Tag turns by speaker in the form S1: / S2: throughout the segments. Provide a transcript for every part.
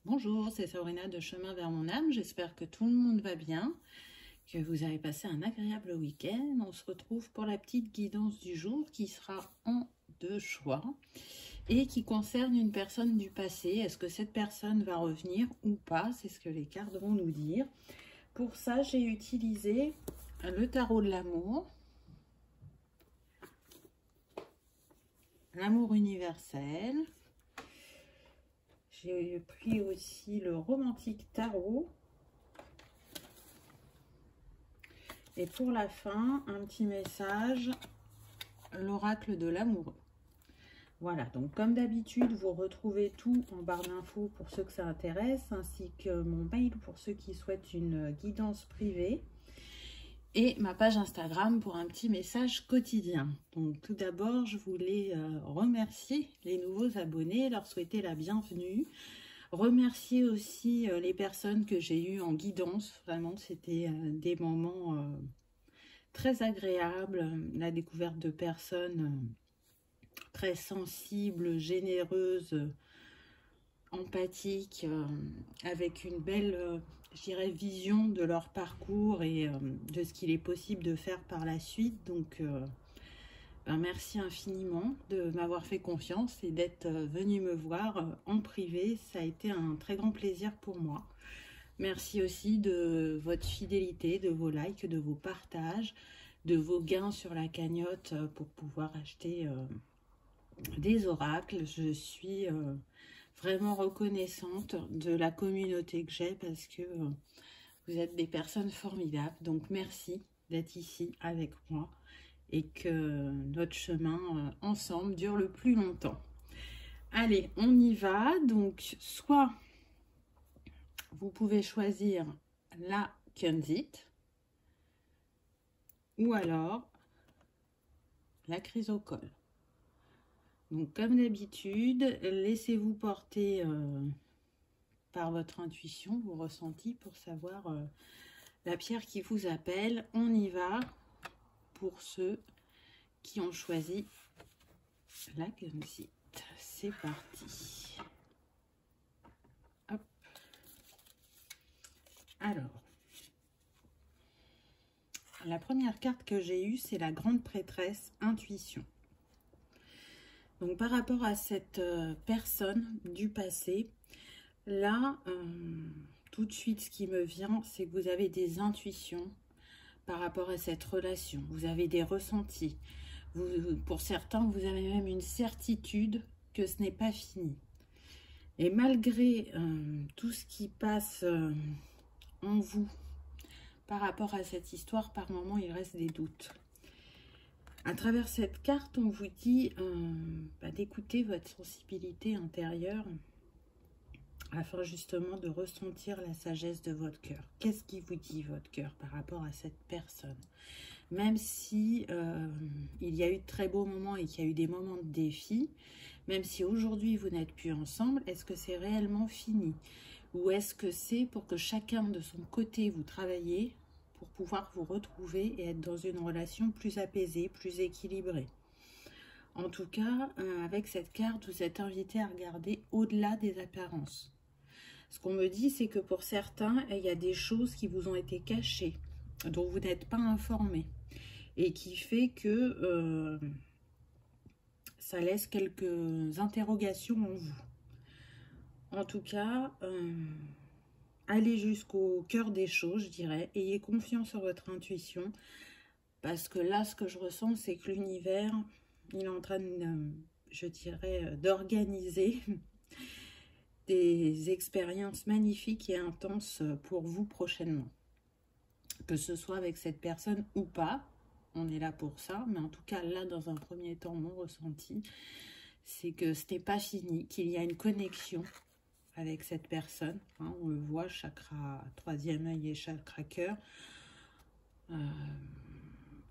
S1: Bonjour, c'est Sabrina de Chemin vers mon âme. J'espère que tout le monde va bien, que vous avez passé un agréable week-end. On se retrouve pour la petite guidance du jour qui sera en deux choix et qui concerne une personne du passé. Est-ce que cette personne va revenir ou pas? C'est ce que les cartes vont nous dire. Pour ça, j'ai utilisé le tarot de l'amour, l'amour universel. J'ai pris aussi le romantique tarot. Et pour la fin, un petit message, l'oracle de l'amoureux. Voilà, donc comme d'habitude, vous retrouvez tout en barre d'infos pour ceux que ça intéresse, ainsi que mon mail pour ceux qui souhaitent une guidance privée, et ma page Instagram pour un petit message quotidien. Donc tout d'abord, je voulais remercier les nouveaux abonnés, leur souhaiter la bienvenue. Remercier aussi les personnes que j'ai eues en guidance. Vraiment, c'était des moments très agréables. La découverte de personnes très sensibles, généreuses, empathiques, avec une belle, je dirais, vision de leur parcours et de ce qu'il est possible de faire par la suite. Donc, merci infiniment de m'avoir fait confiance et d'être venu me voir en privé. Ça a été un très grand plaisir pour moi. Merci aussi de votre fidélité, de vos likes, de vos partages, de vos gains sur la cagnotte pour pouvoir acheter des oracles. Je suis vraiment reconnaissante de la communauté que j'ai parce que vous êtes des personnes formidables. Donc merci d'être ici avec moi et que notre chemin ensemble dure le plus longtemps. Allez, on y va. Donc, soit vous pouvez choisir la Kunzite ou alors la chrysocole. Donc, comme d'habitude, laissez-vous porter par votre intuition, vos ressentis pour savoir la pierre qui vous appelle. On y va pour ceux qui ont choisi la Kunzite. C'est parti. Hop. Alors, la première carte que j'ai eue, c'est la grande prêtresse intuition. Donc, par rapport à cette personne du passé, là, tout de suite, ce qui me vient, c'est que vous avez des intuitions par rapport à cette relation. Vous avez des ressentis. Pour certains, vous avez même une certitude que ce n'est pas fini. Et malgré tout ce qui passe en vous par rapport à cette histoire, par moment, il reste des doutes. À travers cette carte, on vous dit d'écouter votre sensibilité intérieure afin justement de ressentir la sagesse de votre cœur. Qu'est-ce qui vous dit votre cœur par rapport à cette personne? Même si il y a eu de très beaux moments et qu'il y a eu des moments de défi, même si aujourd'hui vous n'êtes plus ensemble, est-ce que c'est réellement fini? Ou est-ce que c'est pour que chacun de son côté vous travaillez pour pouvoir vous retrouver et être dans une relation plus apaisée, plus équilibrée? En tout cas, avec cette carte, vous êtes invité à regarder au-delà des apparences. Ce qu'on me dit, c'est que pour certains, il y a des choses qui vous ont été cachées, dont vous n'êtes pas informé, et qui fait que ça laisse quelques interrogations en vous. En tout cas, allez jusqu'au cœur des choses, je dirais. Ayez confiance en votre intuition, parce que là, ce que je ressens, c'est que l'univers, il est en train, je dirais, d'organiser des expériences magnifiques et intenses pour vous prochainement. Que ce soit avec cette personne ou pas, on est là pour ça. Mais en tout cas, là, dans un premier temps, mon ressenti, c'est que ce n'est pas fini, qu'il y a une connexion avec cette personne. Hein, on le voit, chakra troisième œil et chakra cœur.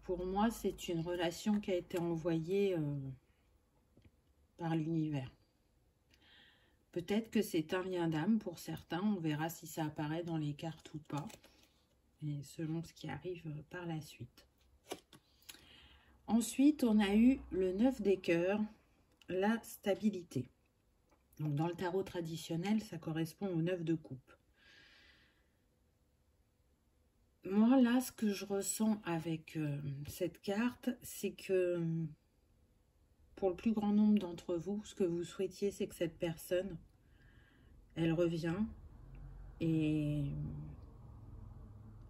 S1: Pour moi, c'est une relation qui a été envoyée par l'univers. Peut-être que c'est un lien d'âme pour certains. On verra si ça apparaît dans les cartes ou pas. Et selon ce qui arrive par la suite. Ensuite, on a eu le 9 des cœurs, la stabilité. Donc dans le tarot traditionnel, ça correspond au 9 de coupe. Moi, là, ce que je ressens avec cette carte, c'est que pour le plus grand nombre d'entre vous, ce que vous souhaitiez, c'est que cette personne, elle revient. Et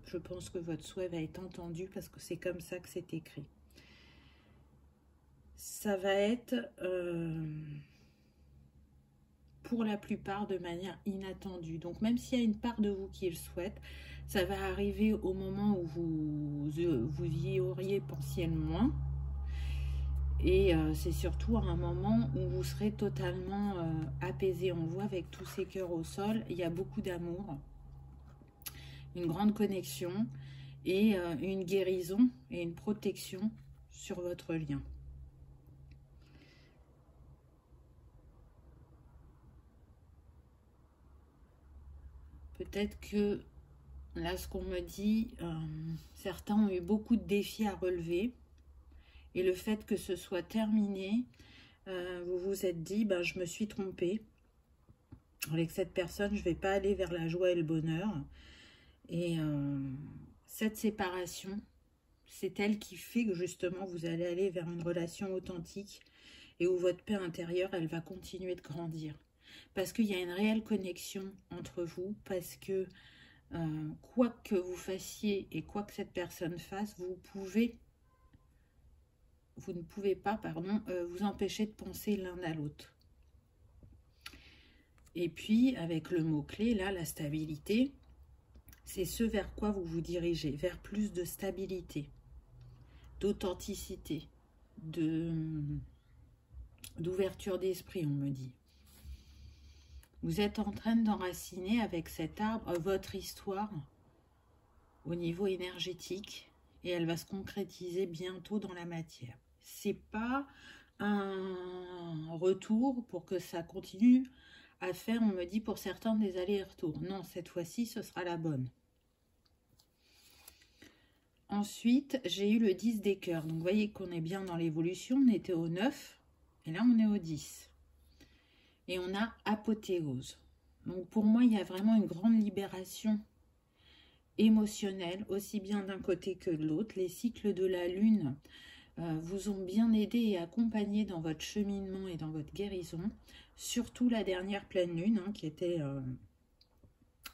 S1: je pense que votre souhait va être entendu parce que c'est comme ça que c'est écrit. Ça va être, pour la plupart, de manière inattendue. Donc, même s'il y a une part de vous qui le souhaite, ça va arriver au moment où vous y auriez pensé le moins. Et c'est surtout à un moment où vous serez totalement apaisé. On voit avec tous ces cœurs au sol, il y a beaucoup d'amour, une grande connexion et une guérison et une protection sur votre lien. Peut-être que là, ce qu'on me dit, certains ont eu beaucoup de défis à relever. Et le fait que ce soit terminé, vous vous êtes dit, ben, je me suis trompée. Avec cette personne, je ne vais pas aller vers la joie et le bonheur. Et cette séparation, c'est elle qui fait que justement, vous allez aller vers une relation authentique et où votre paix intérieure, elle va continuer de grandir. Parce qu'il y a une réelle connexion entre vous, parce que quoi que vous fassiez et quoi que cette personne fasse, vous ne pouvez pas vous empêcher de penser l'un à l'autre. Et puis, avec le mot-clé, là, la stabilité, c'est ce vers quoi vous vous dirigez, vers plus de stabilité, d'authenticité, d'ouverture d'esprit, on me dit. Vous êtes en train d'enraciner avec cet arbre votre histoire au niveau énergétique et elle va se concrétiser bientôt dans la matière. C'est pas un retour pour que ça continue à faire, on me dit pour certains, des allers-retours. Non, cette fois-ci, ce sera la bonne. Ensuite, j'ai eu le 10 des cœurs. Donc, vous voyez qu'on est bien dans l'évolution. On était au 9 et là, on est au 10. Et on a apothéose. Donc, pour moi, il y a vraiment une grande libération émotionnelle, aussi bien d'un côté que de l'autre. Les cycles de la lune vous ont bien aidé et accompagné dans votre cheminement et dans votre guérison. Surtout la dernière pleine lune, qui était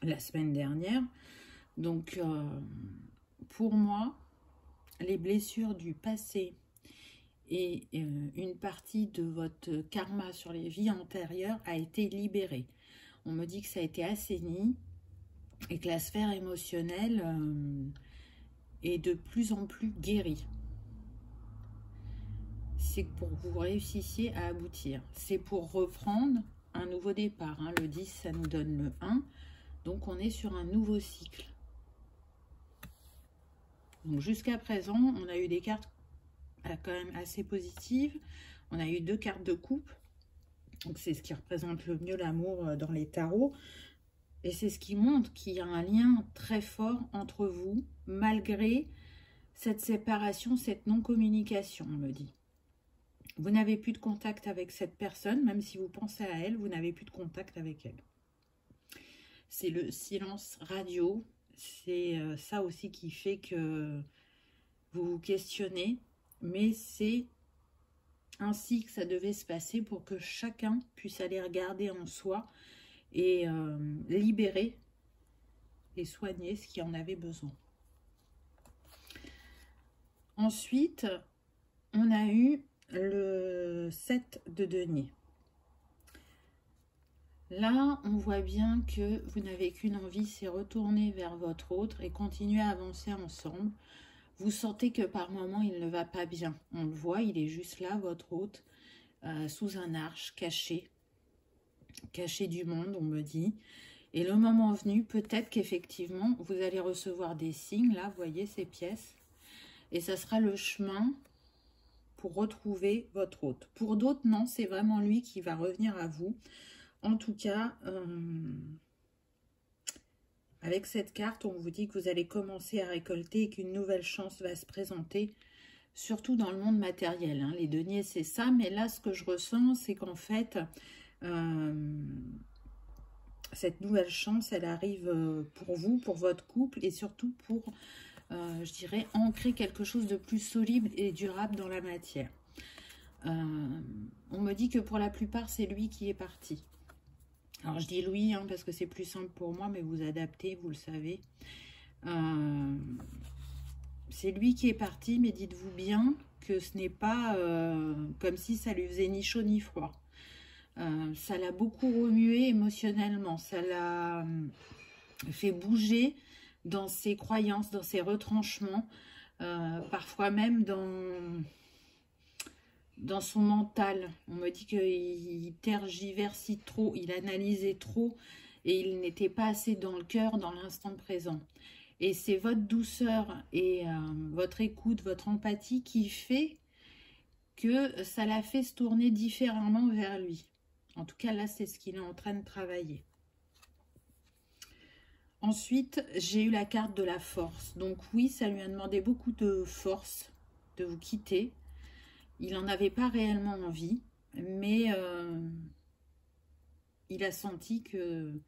S1: la semaine dernière. Donc, pour moi, les blessures du passé et une partie de votre karma sur les vies antérieures a été libérée. On me dit que ça a été assaini et que la sphère émotionnelle est de plus en plus guérie. C'est pour que vous réussissiez à aboutir. C'est pour reprendre un nouveau départ. Le 10, ça nous donne le 1. Donc, on est sur un nouveau cycle. Donc, jusqu'à présent, on a eu des cartes quand même assez positives. On a eu 2 cartes de coupe. Donc, c'est ce qui représente le mieux l'amour dans les tarots. Et c'est ce qui montre qu'il y a un lien très fort entre vous, malgré cette séparation, cette non-communication, on me dit. Vous n'avez plus de contact avec cette personne, même si vous pensez à elle, vous n'avez plus de contact avec elle. C'est le silence radio, c'est ça aussi qui fait que vous vous questionnez, mais c'est ainsi que ça devait se passer pour que chacun puisse aller regarder en soi et libérer et soigner ce qui en avait besoin. Ensuite, on a eu le 7 de denier. Là, on voit bien que vous n'avez qu'une envie, c'est retourner vers votre autre et continuer à avancer ensemble. Vous sentez que par moment, il ne va pas bien. On le voit, il est juste là, votre hôte, sous un arche, caché du monde, on me dit. Et le moment venu, peut-être qu'effectivement, vous allez recevoir des signes. Là, vous voyez ces pièces. Et ça sera le chemin pour retrouver votre hôte. Pour d'autres, non, c'est vraiment lui qui va revenir à vous. En tout cas, avec cette carte, on vous dit que vous allez commencer à récolter et qu'une nouvelle chance va se présenter, surtout dans le monde matériel. Les deniers, c'est ça. Mais là, ce que je ressens, c'est qu'en fait, Cette nouvelle chance, elle arrive pour vous, pour votre couple et surtout pour, je dirais, ancrer quelque chose de plus solide et durable dans la matière. On me dit que pour la plupart, c'est lui qui est parti. Alors, je dis lui, hein, parce que c'est plus simple pour moi, mais vous adaptez, vous le savez. C'est lui qui est parti, mais dites-vous bien que ce n'est pas comme si ça lui faisait ni chaud ni froid. Ça l'a beaucoup remué émotionnellement, ça l'a fait bouger dans ses croyances, dans ses retranchements, parfois même dans son mental. On me dit qu'il tergiversait trop, il analysait trop et il n'était pas assez dans le cœur, dans l'instant présent. Et c'est votre douceur et votre écoute, votre empathie qui fait que ça l'a fait se tourner différemment vers lui. En tout cas, là, c'est ce qu'il est en train de travailler. Ensuite, j'ai eu la carte de la force. Donc oui, ça lui a demandé beaucoup de force de vous quitter. Il n'en avait pas réellement envie, mais il a senti qu'il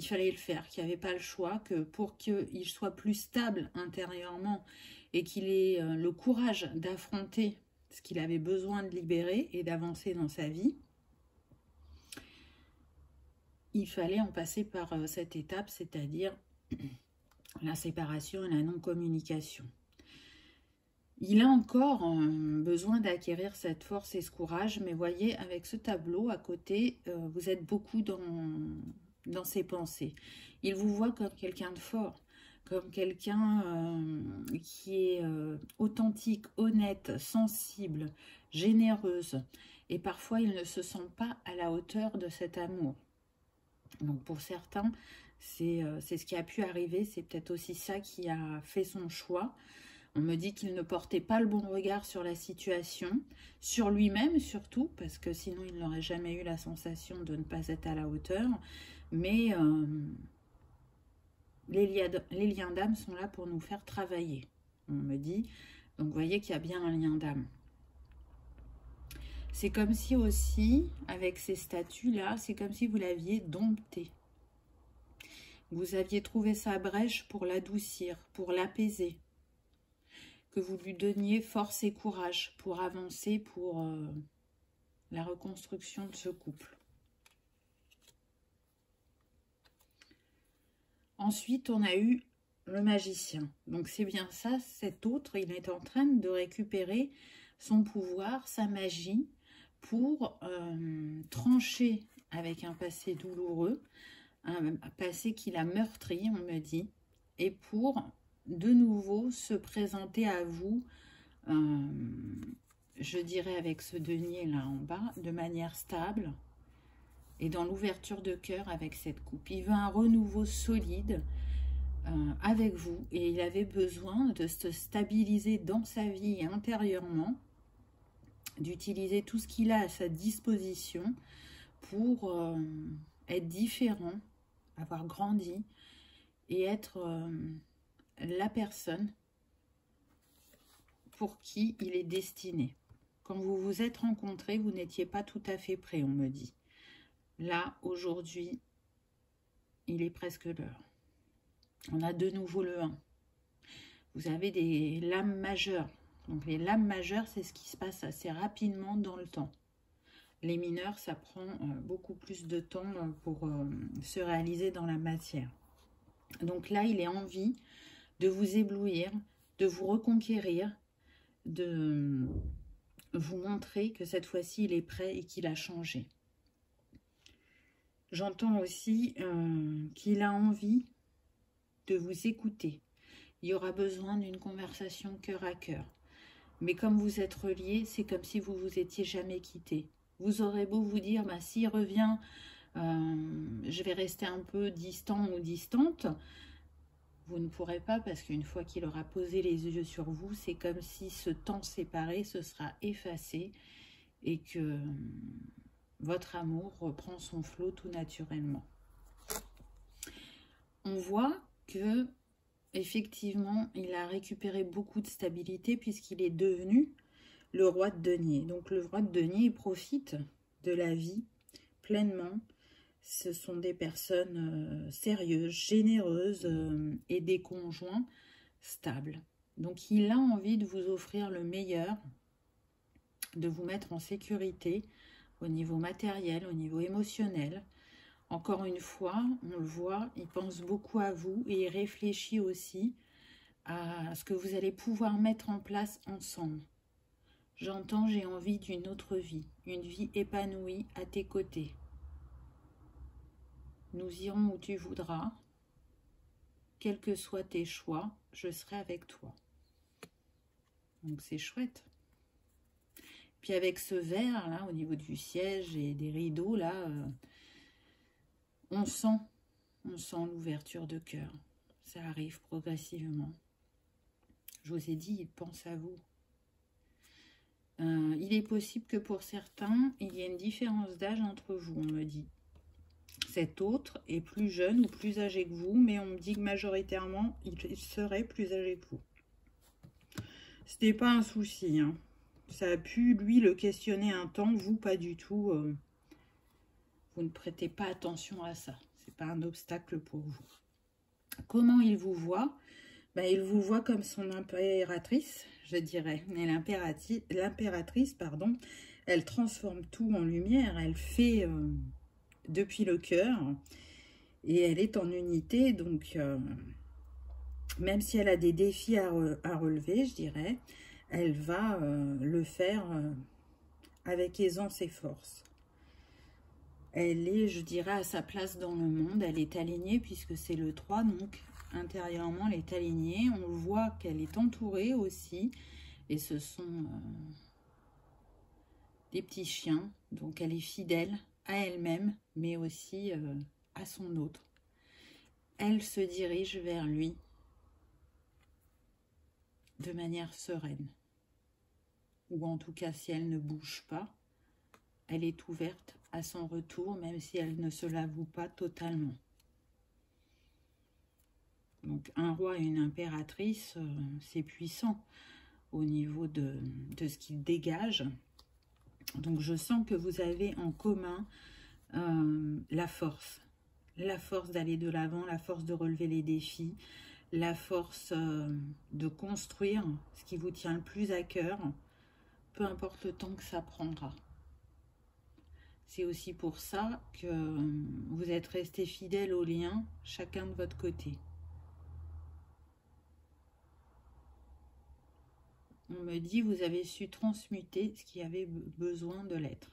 S1: fallait le faire, qu'il n'y avait pas le choix, que pour qu'il soit plus stable intérieurement et qu'il ait le courage d'affronter ce qu'il avait besoin de libérer et d'avancer dans sa vie, il fallait en passer par cette étape, c'est-à-dire la séparation et la non-communication. Il a encore besoin d'acquérir cette force et ce courage, mais voyez, avec ce tableau à côté, vous êtes beaucoup dans ses pensées. Il vous voit comme quelqu'un de fort, comme quelqu'un qui est authentique, honnête, sensible, généreuse. Et parfois, il ne se sent pas à la hauteur de cet amour. Donc pour certains, c'est ce qui a pu arriver, c'est peut-être aussi ça qui a fait son choix. On me dit qu'il ne portait pas le bon regard sur la situation, sur lui-même surtout, parce que sinon il n'aurait jamais eu la sensation de ne pas être à la hauteur. Mais les liens d'âme sont là pour nous faire travailler, on me dit. Donc vous voyez qu'il y a bien un lien d'âme. C'est comme si aussi, avec ces statues-là, c'est comme si vous l'aviez dompté. Vous aviez trouvé sa brèche pour l'adoucir, pour l'apaiser. Que vous lui donniez force et courage pour avancer, pour la reconstruction de ce couple. Ensuite, on a eu le magicien. Donc c'est bien ça, cet autre, il est en train de récupérer son pouvoir, sa magie, pour trancher avec un passé douloureux, un passé qu'il a meurtri, on me dit, et pour de nouveau se présenter à vous, je dirais avec ce denier là en bas, de manière stable et dans l'ouverture de cœur avec cette coupe. Il veut un renouveau solide avec vous et il avait besoin de se stabiliser dans sa vie intérieurement, d'utiliser tout ce qu'il a à sa disposition pour être différent, avoir grandi et être la personne pour qui il est destiné. Quand vous vous êtes rencontrés, vous n'étiez pas tout à fait prêts, on me dit. Là, aujourd'hui, il est presque l'heure. On a de nouveau le 1. Vous avez des lames majeures. Donc les lames majeures, c'est ce qui se passe assez rapidement dans le temps. Les mineurs, ça prend beaucoup plus de temps pour se réaliser dans la matière. Donc là, il est en vie de vous éblouir, de vous reconquérir, de vous montrer que cette fois-ci, il est prêt et qu'il a changé. J'entends aussi qu'il a envie de vous écouter. Il y aura besoin d'une conversation cœur à cœur. Mais comme vous êtes reliés, c'est comme si vous vous étiez jamais quittés. Vous aurez beau vous dire, bah, s'il revient, je vais rester un peu distant ou distante. Vous ne pourrez pas parce qu'une fois qu'il aura posé les yeux sur vous, c'est comme si ce temps séparé se sera effacé et que votre amour reprend son flot tout naturellement. On voit que effectivement, il a récupéré beaucoup de stabilité puisqu'il est devenu le roi de denier. Donc le roi de denier, il profite de la vie pleinement. Ce sont des personnes sérieuses, généreuses et des conjoints stables. Donc il a envie de vous offrir le meilleur, de vous mettre en sécurité au niveau matériel, au niveau émotionnel. Encore une fois, on le voit, il pense beaucoup à vous et il réfléchit aussi à ce que vous allez pouvoir mettre en place ensemble. J'entends, j'ai envie d'une autre vie, une vie épanouie à tes côtés. Nous irons où tu voudras. Quels que soient tes choix, je serai avec toi. Donc c'est chouette. Puis avec ce verre là, au niveau du siège et des rideaux là, on sent l'ouverture de cœur. Ça arrive progressivement. Je vous ai dit, il pense à vous. Il est possible que pour certains, il y ait une différence d'âge entre vous, on me dit. Cet autre est plus jeune ou plus âgé que vous, mais on me dit que majoritairement, il serait plus âgé que vous. Ce n'est pas un souci, hein. Ça a pu, lui, le questionner un temps, vous, pas du tout. Vous ne prêtez pas attention à ça. Ce n'est pas un obstacle pour vous. Comment il vous voit? Ben, il vous voit comme son impératrice, je dirais. Et l'impératrice, pardon, elle transforme tout en lumière. Elle fait depuis le cœur. Et elle est en unité. Donc, même si elle a des défis à relever, je dirais, elle va le faire avec aisance et force. Elle est, je dirais, à sa place dans le monde. Elle est alignée puisque c'est le 3, donc intérieurement, elle est alignée. On voit qu'elle est entourée aussi. Et ce sont des petits chiens. Donc elle est fidèle à elle-même, mais aussi à son autre. Elle se dirige vers lui de manière sereine. Ou en tout cas, si elle ne bouge pas, elle est ouverte à son retour, même si elle ne se l'avoue pas totalement. Donc, un roi et une impératrice, c'est puissant au niveau de ce qu'il dégage. Donc, je sens que vous avez en commun la force d'aller de l'avant, la force de relever les défis, la force de construire ce qui vous tient le plus à cœur, peu importe le temps que ça prendra. C'est aussi pour ça que vous êtes restés fidèles au lien, chacun de votre côté. On me dit, vous avez su transmuter ce qui avait besoin de l'être.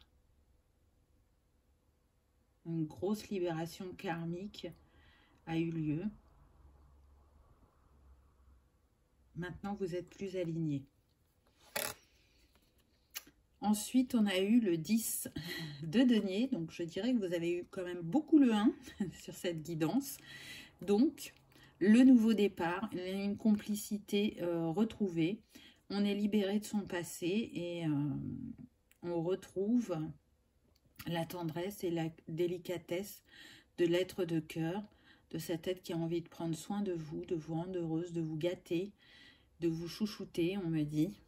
S1: Une grosse libération karmique a eu lieu. Maintenant, vous êtes plus alignés. Ensuite, on a eu le 10 de denier. Donc, je dirais que vous avez eu quand même beaucoup le 1 sur cette guidance. Donc, le nouveau départ, une complicité retrouvée. On est libéré de son passé et on retrouve la tendresse et la délicatesse de l'être de cœur, de cet être qui a envie de prendre soin de vous rendre heureuse, de vous gâter, de vous chouchouter, on me dit.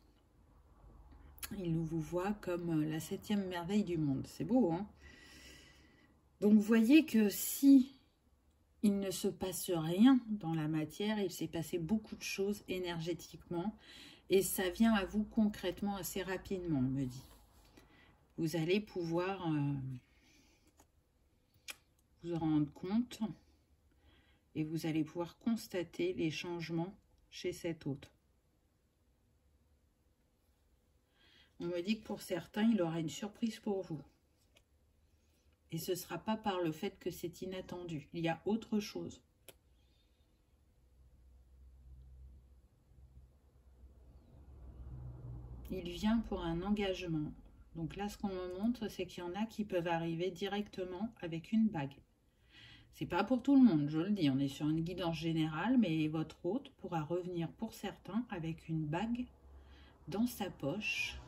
S1: Il vous voit comme la 7e merveille du monde. C'est beau, hein? Donc, vous voyez que si il ne se passe rien dans la matière, il s'est passé beaucoup de choses énergétiquement et ça vient à vous concrètement assez rapidement, on me dit. Vous allez pouvoir vous en rendre compte et vous allez pouvoir constater les changements chez cet autre. On me dit que pour certains, il aura une surprise pour vous. Et ce ne sera pas par le fait que c'est inattendu. Il y a autre chose. Il vient pour un engagement. Donc là, ce qu'on me montre, c'est qu'il y en a qui peuvent arriver directement avec une bague. C'est pas pour tout le monde, je le dis. On est sur une guidance générale, mais votre hôte pourra revenir pour certains avec une bague dans sa poche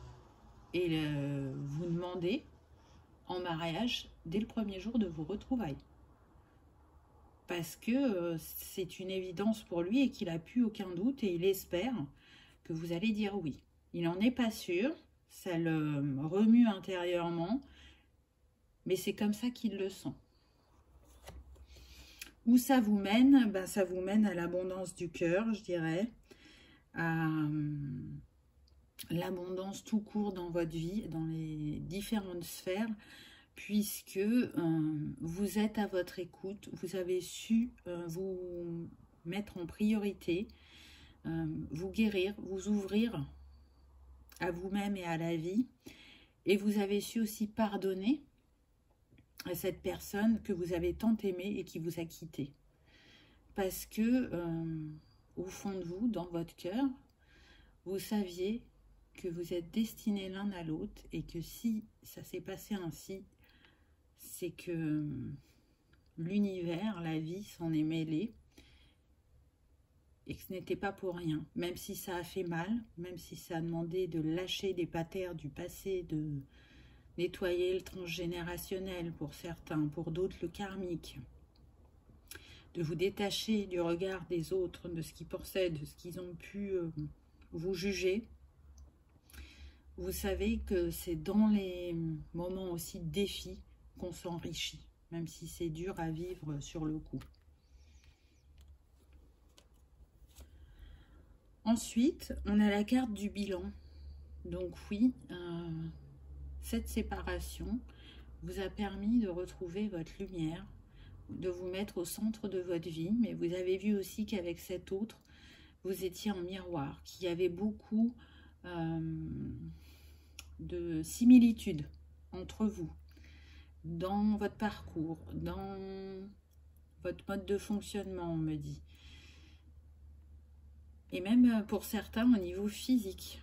S1: et vous demander en mariage dès le premier jour de vos retrouvailles. Parce que c'est une évidence pour lui et qu'il n'a plus aucun doute et il espère que vous allez dire oui. Il n'en est pas sûr, ça le remue intérieurement, mais c'est comme ça qu'il le sent. Où ça vous mène? Ben, ça vous mène à l'abondance du cœur, je dirais, à l'abondance tout court dans votre vie, dans les différentes sphères, puisque vous êtes à votre écoute, vous avez su vous mettre en priorité, vous guérir, vous ouvrir à vous-même et à la vie, et vous avez su aussi pardonner à cette personne que vous avez tant aimée et qui vous a quitté. Parce que, au fond de vous, dans votre cœur, vous saviez que vous êtes destinés l'un à l'autre et que si ça s'est passé ainsi, c'est que l'univers, la vie s'en est mêlé et que ce n'était pas pour rien. Même si ça a fait mal, même si ça a demandé de lâcher des patères du passé, de nettoyer le transgénérationnel pour certains, pour d'autres le karmique, de vous détacher du regard des autres, de ce qu'ils pensaient, de ce qu'ils ont pu vous juger. Vous savez que c'est dans les moments aussi de défi qu'on s'enrichit, même si c'est dur à vivre sur le coup. Ensuite, on a la carte du bilan. Donc oui, cette séparation vous a permis de retrouver votre lumière, de vous mettre au centre de votre vie, mais vous avez vu aussi qu'avec cet autre, vous étiez en miroir, qu'il y avait beaucoup de similitudes entre vous, dans votre parcours, dans votre mode de fonctionnement, on me dit. Et même pour certains au niveau physique.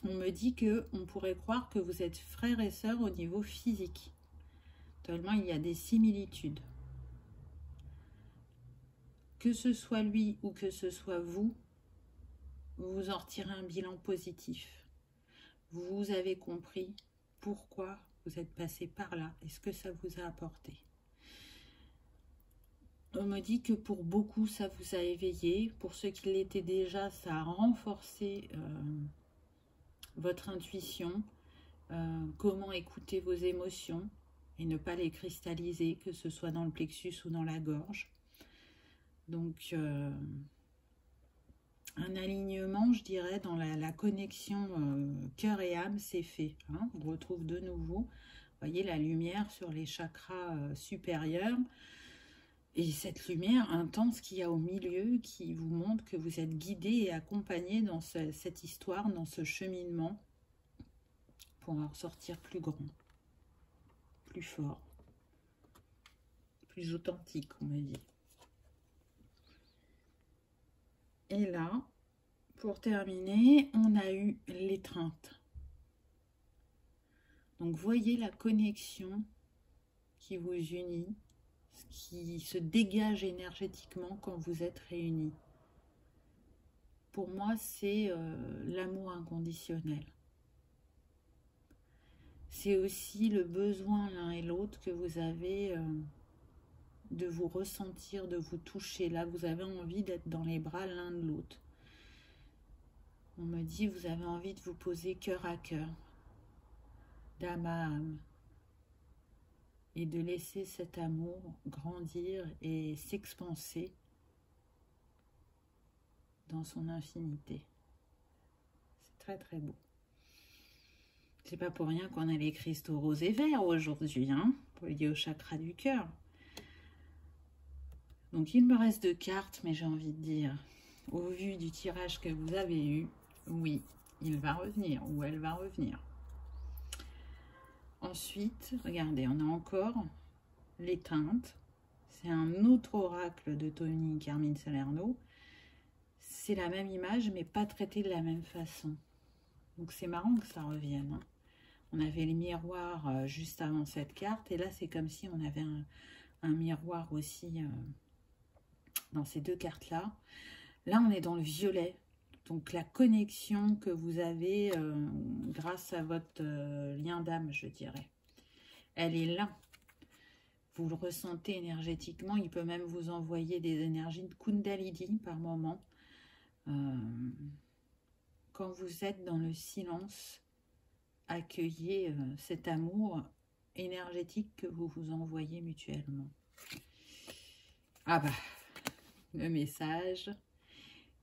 S1: On me dit qu'on pourrait croire que vous êtes frères et sœurs au niveau physique. Tellement il y a des similitudes. Que ce soit lui ou que ce soit vous, vous en retirez un bilan positif. Vous avez compris pourquoi vous êtes passé par là et ce que ça vous a apporté. On me dit que pour beaucoup, ça vous a éveillé. Pour ceux qui l'étaient déjà, ça a renforcé votre intuition, comment écouter vos émotions et ne pas les cristalliser, que ce soit dans le plexus ou dans la gorge. Donc, un alignement, je dirais, dans la connexion cœur et âme, c'est fait. Hein. On retrouve de nouveau, vous voyez, la lumière sur les chakras supérieurs. Et cette lumière intense qu'il y a au milieu qui vous montre que vous êtes guidé et accompagné dans cette histoire, dans ce cheminement pour en ressortir plus grand, plus fort, plus authentique, on me dit. Et là, pour terminer, on a eu l'étreinte. Donc, voyez la connexion qui vous unit, qui se dégage énergétiquement quand vous êtes réunis. Pour moi, c'est l'amour inconditionnel. C'est aussi le besoin l'un et l'autre que vous avez de vous ressentir, de vous toucher. Là, vous avez envie d'être dans les bras l'un de l'autre. On me dit, vous avez envie de vous poser cœur à cœur, d'âme à âme. Et de laisser cet amour grandir et s'expanser dans son infinité. C'est très très beau. C'est pas pour rien qu'on a les cristaux roses et verts aujourd'hui, hein, pour lier au chakra du cœur. Donc il me reste 2 cartes, mais j'ai envie de dire, au vu du tirage que vous avez eu, oui, il va revenir ou elle va revenir. Ensuite, regardez, on a encore l'éteinte. C'est un autre oracle de Tony Carmine Salerno. C'est la même image, mais pas traitée de la même façon. Donc c'est marrant que ça revienne. Hein. On avait les miroirs juste avant cette carte, et là c'est comme si on avait un miroir aussi dans ces 2 cartes-là. Là, on est dans le violet. Donc la connexion que vous avez grâce à votre lien d'âme, je dirais. Elle est là. Vous le ressentez énergétiquement. Il peut même vous envoyer des énergies de Kundalini par moment. Quand vous êtes dans le silence, accueillez cet amour énergétique que vous vous envoyez mutuellement. Ah bah, le message.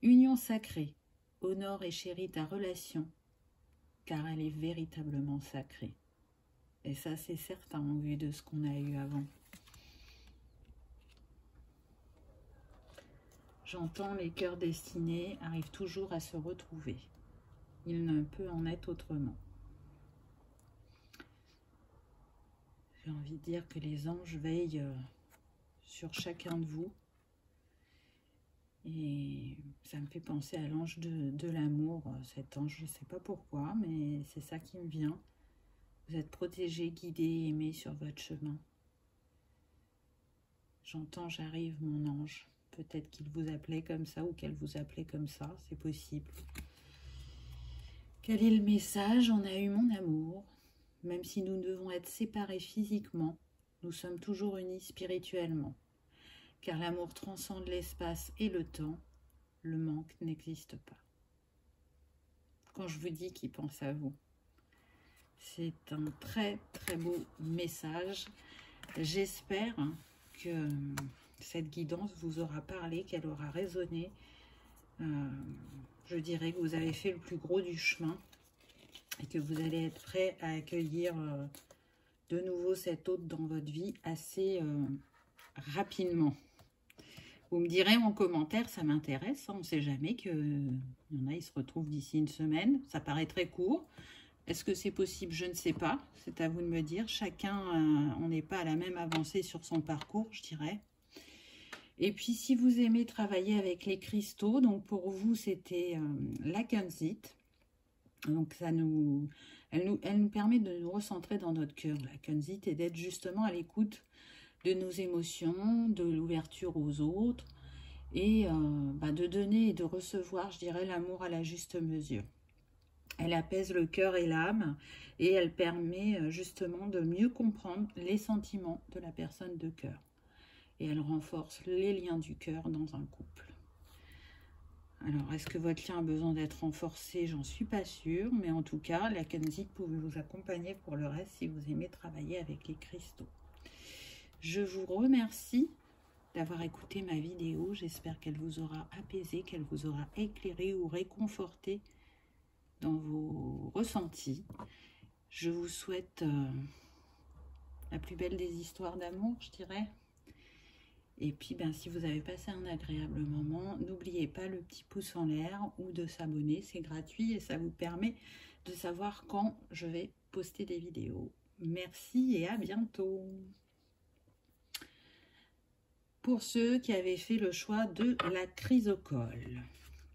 S1: Union sacrée, honore et chéris ta relation, car elle est véritablement sacrée. Et ça, c'est certain, en vue de ce qu'on a eu avant. J'entends les cœurs destinés arrivent toujours à se retrouver. Il ne peut en être autrement. J'ai envie de dire que les anges veillent sur chacun de vous. Et ça me fait penser à l'ange de l'amour. Cet ange, je ne sais pas pourquoi, mais c'est ça qui me vient. Vous êtes protégé, guidé, aimé sur votre chemin. J'entends, j'arrive, mon ange. Peut-être qu'il vous appelait comme ça ou qu'elle vous appelait comme ça, c'est possible. Quel est le message? On a eu mon amour. Même si nous devons être séparés physiquement, nous sommes toujours unis spirituellement. Car l'amour transcende l'espace et le temps, le manque n'existe pas. Quand je vous dis qu'il pense à vous, c'est un très très beau message. J'espère que cette guidance vous aura parlé, qu'elle aura résonné. Je dirais que vous avez fait le plus gros du chemin et que vous allez être prêt à accueillir de nouveau cet hôte dans votre vie assez rapidement. Vous me direz en commentaire, ça m'intéresse, hein, on ne sait jamais qu'il y en a, ils se retrouvent d'ici une semaine. Ça paraît très court. Est-ce que c'est possible? Je ne sais pas. C'est à vous de me dire. Chacun, on n'est pas à la même avancée sur son parcours, je dirais. Et puis, si vous aimez travailler avec les cristaux, donc pour vous, c'était la kunzite. Donc, elle nous permet de nous recentrer dans notre cœur, la kunzite, et d'être justement à l'écoute de nos émotions, de l'ouverture aux autres, et de donner et de recevoir, je dirais, l'amour à la juste mesure. Elle apaise le cœur et l'âme, et elle permet justement de mieux comprendre les sentiments de la personne de cœur. Et elle renforce les liens du cœur dans un couple. Alors, est-ce que votre lien a besoin d'être renforcé? J'en suis pas sûre, mais en tout cas, la kunzite peut vous accompagner pour le reste si vous aimez travailler avec les cristaux. Je vous remercie d'avoir écouté ma vidéo. J'espère qu'elle vous aura apaisé, qu'elle vous aura éclairé ou réconforté dans vos ressentis. Je vous souhaite la plus belle des histoires d'amour, je dirais. Et puis, si vous avez passé un agréable moment, n'oubliez pas le petit pouce en l'air ou de s'abonner. C'est gratuit et ça vous permet de savoir quand je vais poster des vidéos. Merci et à bientôt. Pour ceux qui avaient fait le choix de la chrysocole,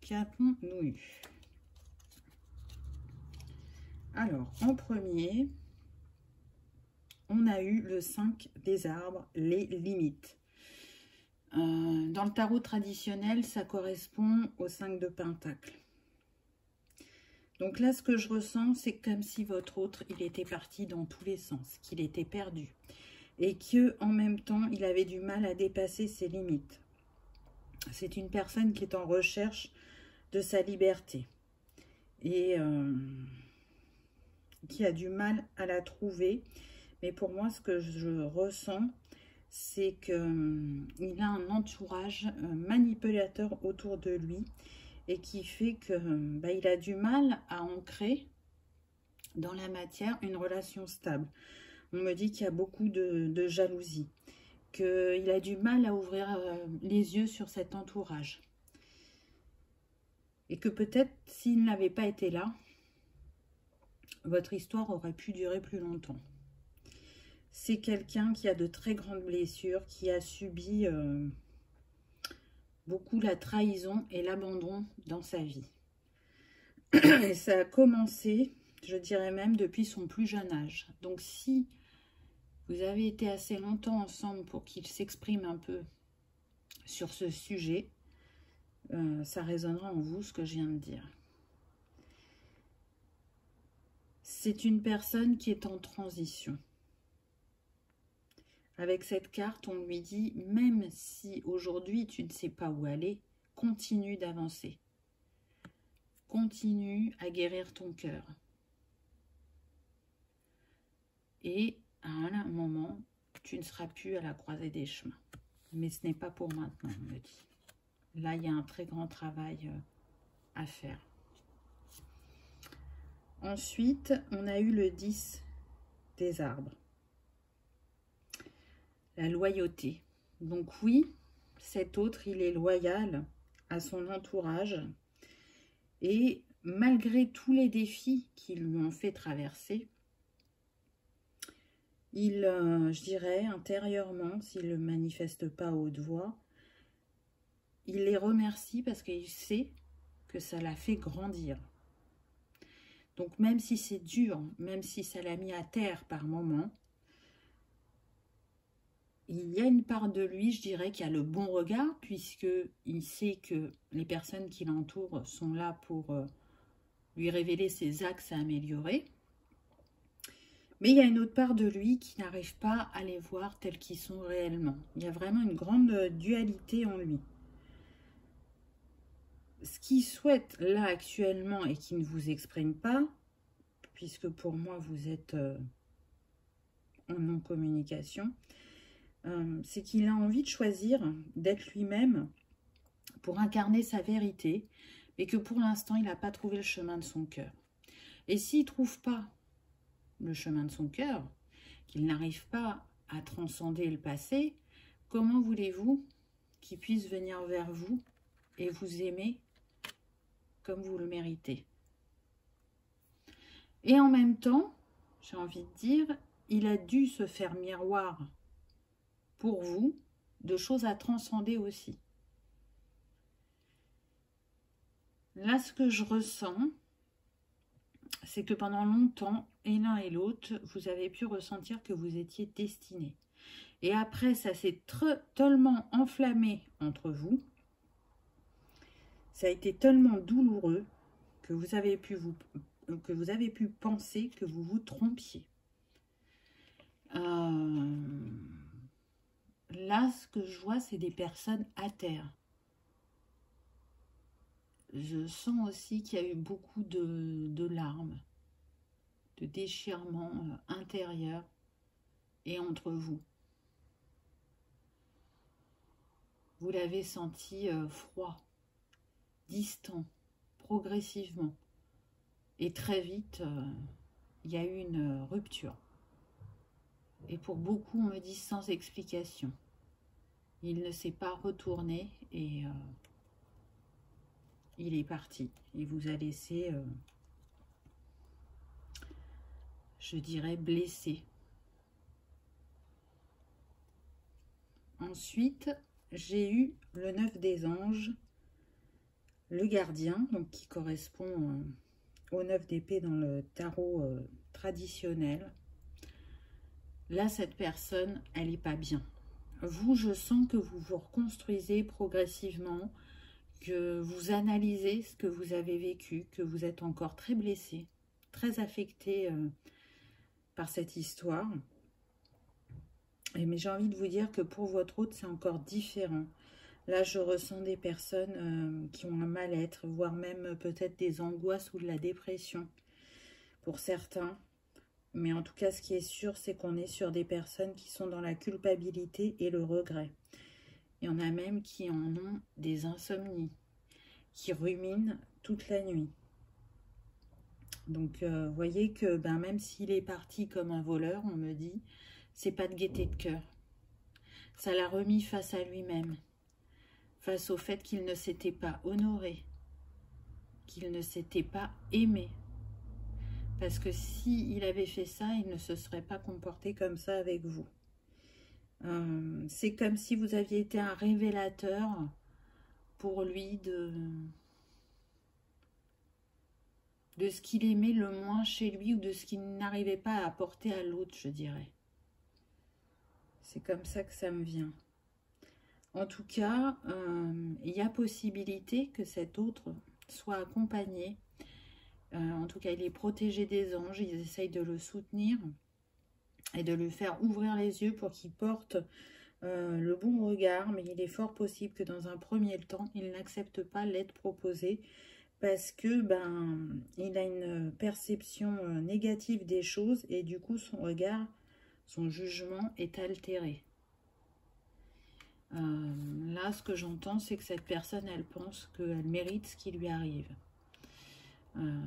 S1: qu'avons-nous eu? Alors, en premier, on a eu le 5 des arbres, les limites. Dans le tarot traditionnel, ça correspond au 5 de pentacles. Donc là, ce que je ressens, c'est comme si votre autre, il était parti dans tous les sens, qu'il était perdu. Et qu'en même temps, il avait du mal à dépasser ses limites. C'est une personne qui est en recherche de sa liberté. Et qui a du mal à la trouver. Mais pour moi, ce que je ressens, c'est qu'il a un entourage manipulateur autour de lui et qui fait qu'il a du mal à ancrer dans la matière une relation stable. On me dit qu'il y a beaucoup de jalousie, qu'il a du mal à ouvrir les yeux sur cet entourage. Et que peut-être s'il n'avait pas été là, votre histoire aurait pu durer plus longtemps. C'est quelqu'un qui a de très grandes blessures, qui a subi beaucoup la trahison et l'abandon dans sa vie. Et ça a commencé, je dirais même, depuis son plus jeune âge. Donc si vous avez été assez longtemps ensemble pour qu'il s'exprime un peu sur ce sujet, ça résonnera en vous ce que je viens de dire. C'est une personne qui est en transition. Avec cette carte, on lui dit, même si aujourd'hui tu ne sais pas où aller, continue d'avancer. Continue à guérir ton cœur. Et à un moment, tu ne seras plus à la croisée des chemins. Mais ce n'est pas pour maintenant, on me dit. Là, il y a un très grand travail à faire. Ensuite, on a eu le 10 des arbres. La loyauté. Donc oui, cet autre, il est loyal à son entourage. Et malgré tous les défis qui lui ont fait traverser, il, je dirais, intérieurement, s'il ne le manifeste pas à haute voix, il les remercie parce qu'il sait que ça l'a fait grandir. Donc même si c'est dur, même si ça l'a mis à terre par moments, il y a une part de lui, je dirais, qui a le bon regard, puisqu'il sait que les personnes qui l'entourent sont là pour lui révéler ses axes à améliorer. Mais il y a une autre part de lui qui n'arrive pas à les voir tels qu'ils sont réellement. Il y a vraiment une grande dualité en lui. Ce qu'il souhaite là actuellement et qui ne vous exprime pas, puisque pour moi vous êtes en non-communication, c'est qu'il a envie de choisir d'être lui-même pour incarner sa vérité, mais que pour l'instant il n'a pas trouvé le chemin de son cœur. Et s'il ne trouve pas le chemin de son cœur, qu'il n'arrive pas à transcender le passé, comment voulez-vous qu'il puisse venir vers vous et vous aimer comme vous le méritez? Et en même temps, j'ai envie de dire, il a dû se faire miroir pour vous de choses à transcender aussi. Là, ce que je ressens, c'est que pendant longtemps, et l'un et l'autre, vous avez pu ressentir que vous étiez destinés. Et après, ça s'est tellement enflammé entre vous, ça a été tellement douloureux que vous avez pu penser que vous vous trompiez. Là, ce que je vois, c'est des personnes à terre. Je sens aussi qu'il y a eu beaucoup de larmes, de déchirements intérieurs et entre vous. Vous l'avez senti froid, distant, progressivement. Et très vite, il y a eu une rupture. Et pour beaucoup, on me dit sans explication. Il ne s'est pas retourné et il est parti. Il vous a laissé, je dirais, blessé. Ensuite, j'ai eu le 9 des anges, le gardien, donc qui correspond au 9 d'épée dans le tarot traditionnel. Là, cette personne, elle n'est pas bien. Vous, je sens que vous vous reconstruisez progressivement, que vous analysez ce que vous avez vécu, que vous êtes encore très blessé, très affecté par cette histoire. Mais j'ai envie de vous dire que pour votre autre, c'est encore différent. Là, je ressens des personnes qui ont un mal-être, voire même peut-être des angoisses ou de la dépression pour certains. Mais en tout cas, ce qui est sûr, c'est qu'on est sur des personnes qui sont dans la culpabilité et le regret. Il y en a même qui en ont des insomnies, qui ruminent toute la nuit. Donc, vous voyez que même s'il est parti comme un voleur, on me dit, c'est pas de gaieté de cœur. Ça l'a remis face à lui-même, face au fait qu'il ne s'était pas honoré, qu'il ne s'était pas aimé. Parce que s'il avait fait ça, il ne se serait pas comporté comme ça avec vous. C'est comme si vous aviez été un révélateur pour lui de ce qu'il aimait le moins chez lui ou de ce qu'il n'arrivait pas à apporter à l'autre, je dirais. C'est comme ça que ça me vient. En tout cas, il y a possibilité que cet autre soit accompagné. En tout cas, il est protégé des anges. Ils essayent de le soutenir et de lui faire ouvrir les yeux pour qu'il porte le bon regard. Mais il est fort possible que dans un premier temps, il n'accepte pas l'aide proposée parce que il a une perception négative des choses et du coup, son regard Son jugement est altéré. Là, ce que j'entends, c'est que cette personne, elle pense qu'elle mérite ce qui lui arrive. Elle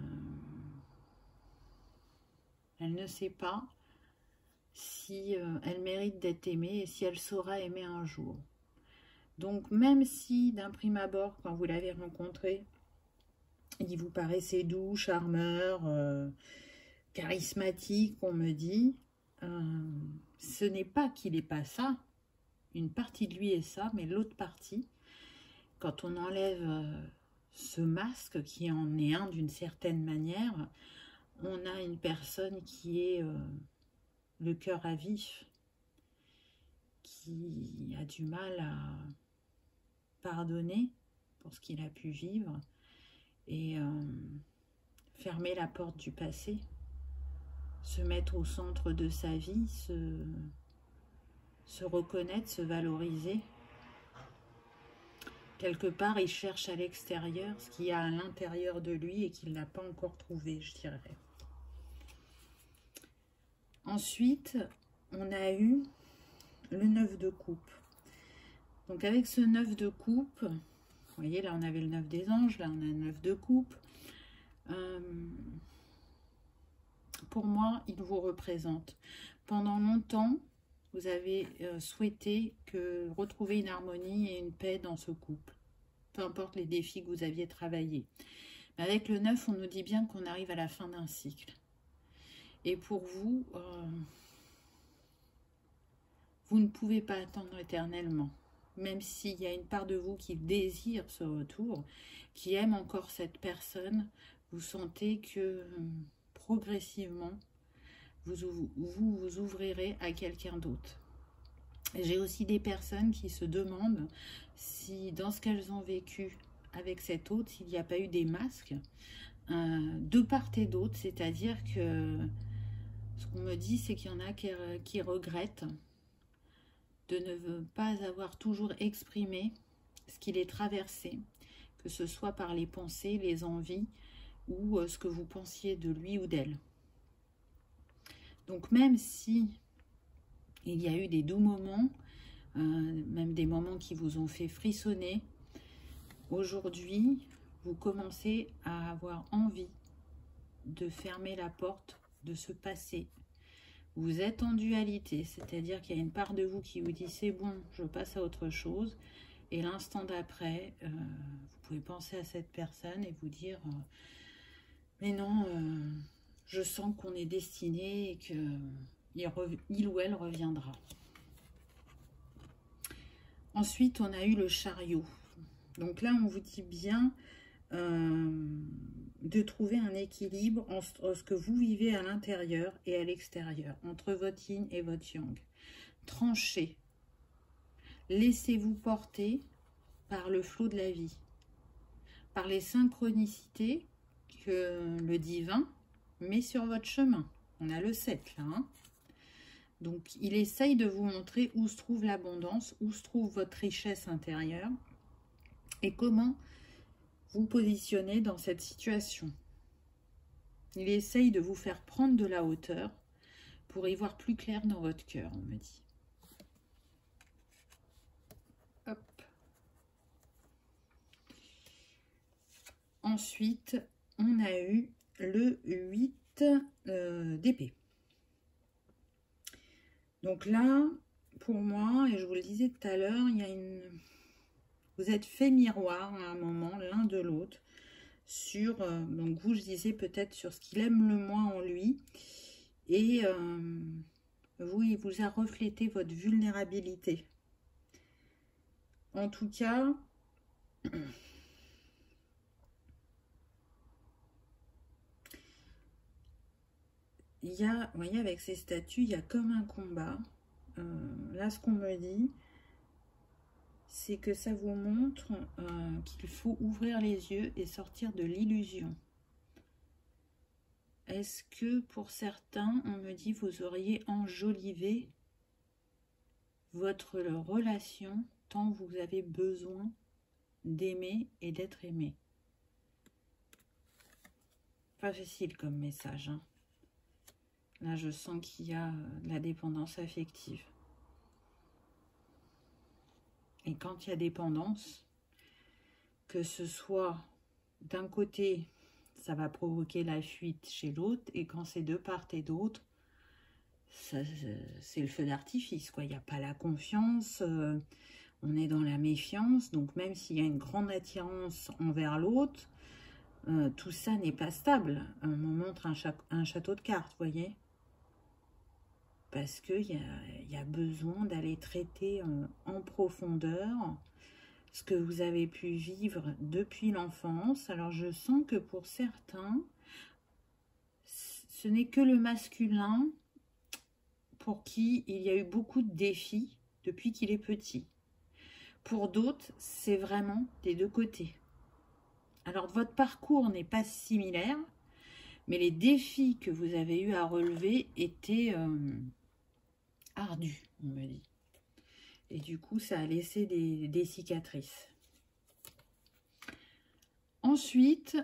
S1: ne sait pas si elle mérite d'être aimée et si elle saura aimer un jour. Donc, même si d'un prime abord, quand vous l'avez rencontré, il vous paraissait doux, charmeur, charismatique, on me dit, ce n'est pas qu'il n'est pas ça. Une partie de lui est ça, mais l'autre partie, quand on enlève ce masque qui en est un d'une certaine manière, on a une personne qui est le cœur à vif, qui a du mal à pardonner pour ce qu'il a pu vivre et fermer la porte du passé, se mettre au centre de sa vie, se reconnaître, se valoriser. Quelque part, il cherche à l'extérieur ce qu'il y a à l'intérieur de lui et qu'il n'a pas encore trouvé, je dirais. Ensuite, on a eu le 9 de coupe. Donc avec ce 9 de coupe, vous voyez, là on avait le 9 des anges, là on a le 9 de coupe. Pour moi, il vous représente. Pendant longtemps, vous avez souhaité retrouver une harmonie et une paix dans ce couple. Peu importe les défis que vous aviez travaillés. Mais avec le 9, on nous dit bien qu'on arrive à la fin d'un cycle. Et pour vous, vous ne pouvez pas attendre éternellement. Même s'il y a une part de vous qui désire ce retour, qui aime encore cette personne, vous sentez que progressivement, vous ouvrirez à quelqu'un d'autre. J'ai aussi des personnes qui se demandent si dans ce qu'elles ont vécu avec cet autre, s'il n'y a pas eu des masques de part et d'autre, c'est-à-dire que ce qu'on me dit, c'est qu'il y en a qui regrettent de ne pas avoir toujours exprimé ce qu'il est traversé, que ce soit par les pensées, les envies ou ce que vous pensiez de lui ou d'elle. Donc même si il y a eu des doux moments, même des moments qui vous ont fait frissonner, aujourd'hui, vous commencez à avoir envie de fermer la porte de ce passé. Vous êtes en dualité, c'est-à-dire qu'il y a une part de vous qui vous dit c'est bon, je passe à autre chose. Et l'instant d'après, vous pouvez penser à cette personne et vous dire mais non, je sens qu'on est destiné et qu'il ou elle reviendra. Ensuite, on a eu le chariot. Donc là, on vous dit bien de trouver un équilibre entre ce que vous vivez à l'intérieur et à l'extérieur, entre votre yin et votre yang. Tranchez. Laissez-vous porter par le flot de la vie, par les synchronicités que le divin met sur votre chemin. On a le 7 là. Hein. Donc, il essaye de vous montrer où se trouve l'abondance, où se trouve votre richesse intérieure et comment vous positionner dans cette situation. Il essaye de vous faire prendre de la hauteur pour y voir plus clair dans votre cœur, on me dit. Hop. Ensuite, on a eu le 8 d'épée. Donc là, pour moi, et je vous le disais tout à l'heure, il y a vous êtes fait miroir à un moment, l'un de l'autre, sur, donc vous, je disais peut-être sur ce qu'il aime le moins en lui, et vous, il vous a reflété votre vulnérabilité. En tout cas, il y a, vous voyez, avec ces statues, il y a comme un combat. Là, ce qu'on me dit, c'est que ça vous montre qu'il faut ouvrir les yeux et sortir de l'illusion. Est-ce que pour certains, on me dit, vous auriez enjolivé votre relation tant vous avez besoin d'aimer et d'être aimé? Pas facile comme message, hein. Là, je sens qu'il y a de la dépendance affective. Et quand il y a dépendance, que ce soit d'un côté, ça va provoquer la fuite chez l'autre, et quand c'est de part et d'autre, c'est le feu d'artifice, quoi. Il n'y a pas la confiance, on est dans la méfiance, donc même s'il y a une grande attirance envers l'autre, tout ça n'est pas stable. On me montre un château de cartes, vous voyez, parce qu'il y a besoin d'aller traiter en profondeur ce que vous avez pu vivre depuis l'enfance. Alors je sens que pour certains, ce n'est que le masculin pour qui il y a eu beaucoup de défis depuis qu'il est petit. Pour d'autres, c'est vraiment des deux côtés. Alors votre parcours n'est pas similaire, mais les défis que vous avez eu à relever étaient ardus, on me dit. Et du coup, ça a laissé des cicatrices. Ensuite,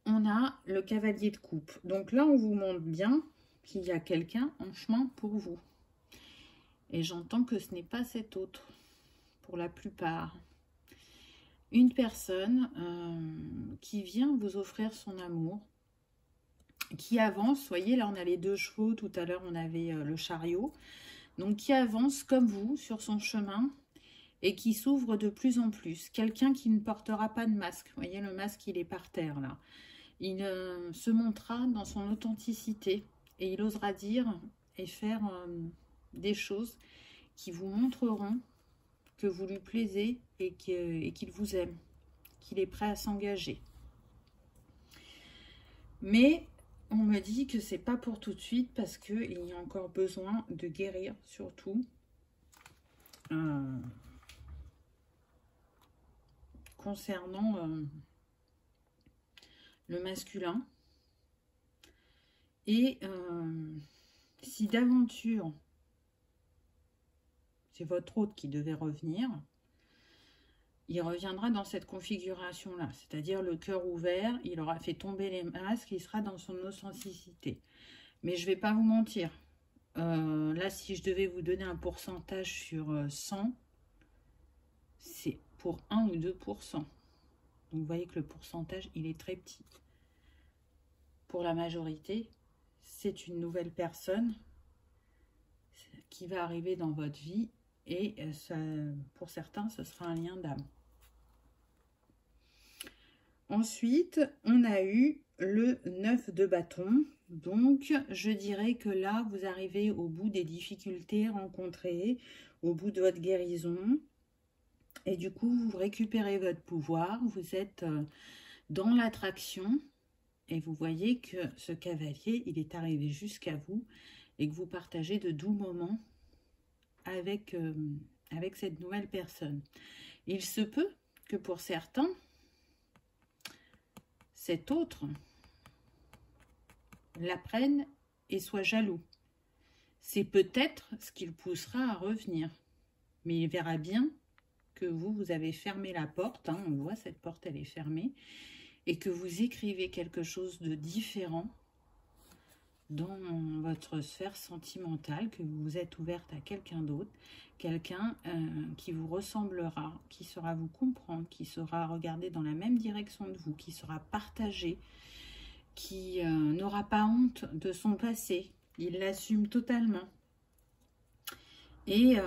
S1: on a le cavalier de coupe. Donc là, on vous montre bien qu'il y a quelqu'un en chemin pour vous. Et j'entends que ce n'est pas cet autre, pour la plupart. Une personne qui vient vous offrir son amour, qui avance. Vous voyez, là, on a les deux chevaux. Tout à l'heure, on avait le chariot. Donc, qui avance comme vous sur son chemin et qui s'ouvre de plus en plus. Quelqu'un qui ne portera pas de masque. Vous voyez, le masque, il est par terre, là. Il se montrera dans son authenticité et il osera dire et faire des choses qui vous montreront que vous lui plaisez et qu'il vous aime, qu'il est prêt à s'engager. Mais on me dit que c'est pas pour tout de suite parce qu'il y a encore besoin de guérir, surtout concernant le masculin. Et si d'aventure, c'est votre hôte qui devait revenir, il reviendra dans cette configuration-là, c'est-à-dire le cœur ouvert, il aura fait tomber les masques, il sera dans son authenticité. Mais je ne vais pas vous mentir, là, si je devais vous donner un pourcentage sur 100, c'est pour 1 ou 2%. Donc, vous voyez que le pourcentage, il est très petit. Pour la majorité, c'est une nouvelle personne qui va arriver dans votre vie et ça, pour certains, ce sera un lien d'âme. Ensuite, on a eu le 9 de bâton. Donc, je dirais que là, vous arrivez au bout des difficultés rencontrées, au bout de votre guérison. Et du coup, vous récupérez votre pouvoir. Vous êtes dans l'attraction. Et vous voyez que ce cavalier, il est arrivé jusqu'à vous et que vous partagez de doux moments avec cette nouvelle personne. Il se peut que pour certains, cet autre l'apprenne et soit jaloux. C'est peut-être ce qui le poussera à revenir. Mais il verra bien que vous avez fermé la porte. Hein, on voit, cette porte, elle est fermée. Et que vous écrivez quelque chose de différent dans votre sphère sentimentale, que vous vous êtes ouverte à quelqu'un d'autre, quelqu'un qui vous ressemblera, qui saura vous comprendre, qui saura regarder dans la même direction de vous, qui sera partagé, qui n'aura pas honte de son passé, il l'assume totalement. Et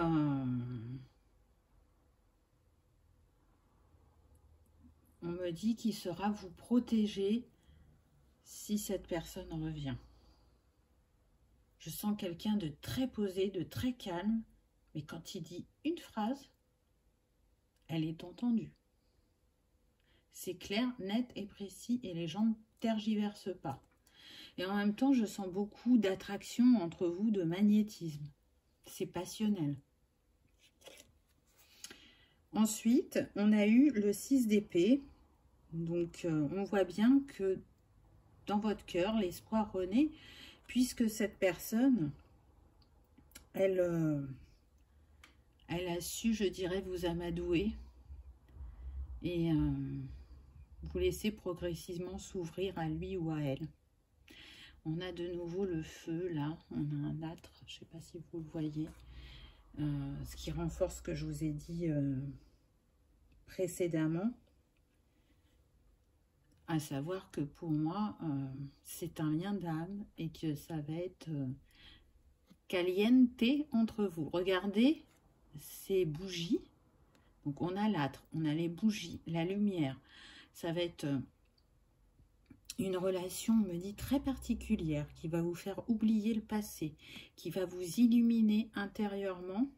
S1: on me dit qu'il saura vous protéger si cette personne revient. Je sens quelqu'un de très posé, de très calme, mais quand il dit une phrase, elle est entendue. C'est clair, net et précis, et les gens ne tergiversent pas. Et en même temps, je sens beaucoup d'attraction entre vous, de magnétisme. C'est passionnel. Ensuite, on a eu le 6 d'épée. Donc, on voit bien que dans votre cœur, l'espoir renaît, puisque cette personne, elle a su, je dirais, vous amadouer et vous laisser progressivement s'ouvrir à lui ou à elle. On a de nouveau le feu, là. On a un âtre, je ne sais pas si vous le voyez. Ce qui renforce ce que je vous ai dit précédemment. À savoir que pour moi, c'est un lien d'âme et que ça va être caliente entre vous. Regardez ces bougies. Donc, on a l'âtre, on a les bougies, la lumière. Ça va être une relation, on me dit, très particulière, qui va vous faire oublier le passé, qui va vous illuminer intérieurement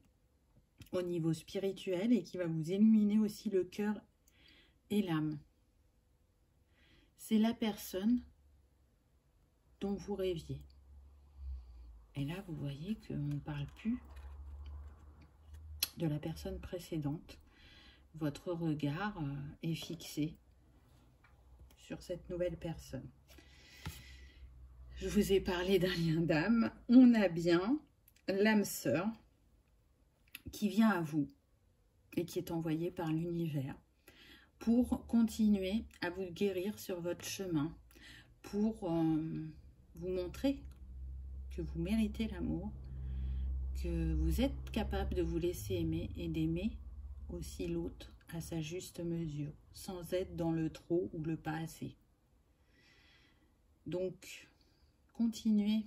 S1: au niveau spirituel et qui va vous illuminer aussi le cœur et l'âme. C'est la personne dont vous rêviez. Et là, vous voyez qu'on ne parle plus de la personne précédente. Votre regard est fixé sur cette nouvelle personne. Je vous ai parlé d'un lien d'âme. On a bien l'âme sœur qui vient à vous et qui est envoyée par l'univers pour continuer à vous guérir sur votre chemin, pour vous montrer que vous méritez l'amour, que vous êtes capable de vous laisser aimer et d'aimer aussi l'autre à sa juste mesure, sans être dans le trop ou le pas assez. Donc, continuez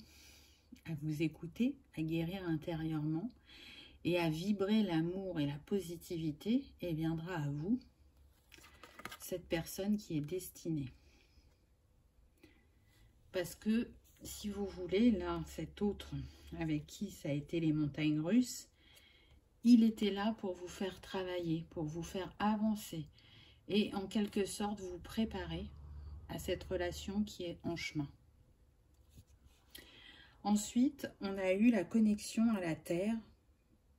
S1: à vous écouter, à guérir intérieurement et à vibrer l'amour et la positivité, et viendra à vous cette personne qui est destinée. Parce que, si vous voulez, là, cet autre avec qui ça a été les montagnes russes, il était là pour vous faire travailler, pour vous faire avancer et en quelque sorte vous préparer à cette relation qui est en chemin. Ensuite, on a eu la connexion à la Terre.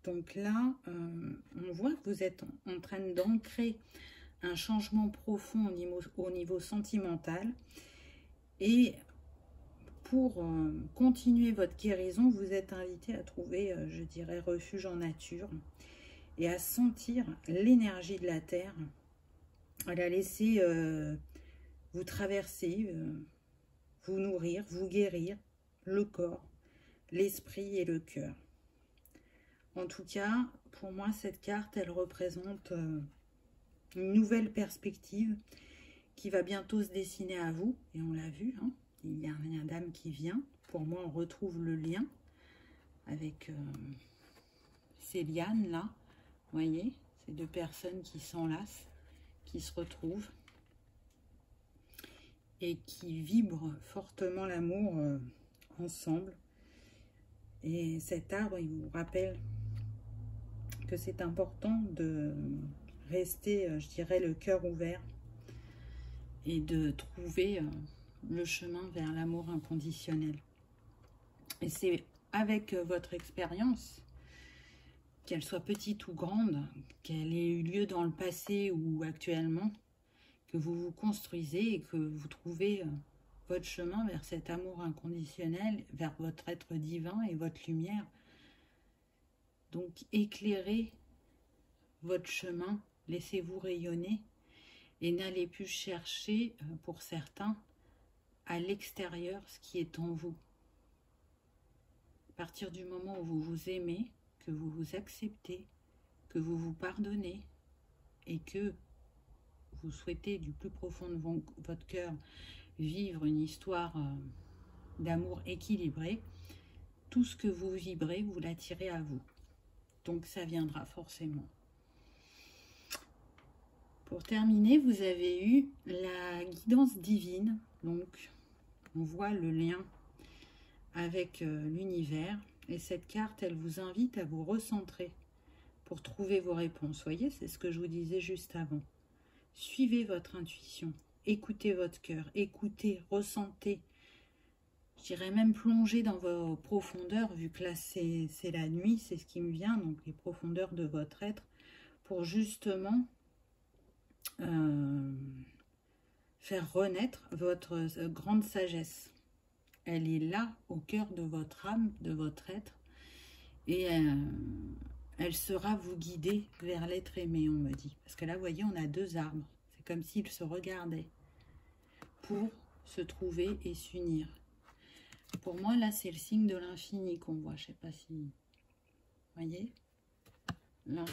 S1: Donc là, on voit que vous êtes en train d'ancrer un changement profond au niveau sentimental. Et pour continuer votre guérison, vous êtes invité à trouver, je dirais, refuge en nature et à sentir l'énergie de la Terre, à la laisser vous traverser, vous nourrir, vous guérir le corps, l'esprit et le cœur. En tout cas, pour moi, cette carte, elle représente une nouvelle perspective qui va bientôt se dessiner à vous. Et on l'a vu, hein, il y a un lien d'âme qui vient. Pour moi, on retrouve le lien avec ces lianes-là. Vous voyez, ces deux personnes qui s'enlacent, qui se retrouvent et qui vibrent fortement l'amour ensemble. Et cet arbre, il vous rappelle que c'est important de rester, je dirais, le cœur ouvert et de trouver le chemin vers l'amour inconditionnel. Et c'est avec votre expérience, qu'elle soit petite ou grande, qu'elle ait eu lieu dans le passé ou actuellement, que vous vous construisez et que vous trouvez votre chemin vers cet amour inconditionnel, vers votre être divin et votre lumière. Donc éclairez votre chemin, laissez-vous rayonner et n'allez plus chercher, pour certains, à l'extérieur ce qui est en vous. À partir du moment où vous vous aimez, que vous vous acceptez, que vous vous pardonnez et que vous souhaitez du plus profond de votre cœur vivre une histoire d'amour équilibré, tout ce que vous vibrez, vous l'attirez à vous. Donc ça viendra forcément. Pour terminer, vous avez eu la guidance divine. Donc on voit le lien avec l'univers. Et cette carte, elle vous invite à vous recentrer pour trouver vos réponses. Vous voyez, c'est ce que je vous disais juste avant. Suivez votre intuition, écoutez votre cœur, écoutez, ressentez. Je dirais même plonger dans vos profondeurs, vu que là c'est la nuit, c'est ce qui me vient, donc les profondeurs de votre être, pour justement faire renaître votre grande sagesse. Elle est là, au cœur de votre âme, de votre être, et elle sera vous guider vers l'être aimé, on me dit. Parce que là, vous voyez, on a deux arbres. C'est comme s'ils se regardaient pour se trouver et s'unir. Pour moi, là, c'est le signe de l'infini qu'on voit. Je sais pas si... Vous voyez? Là,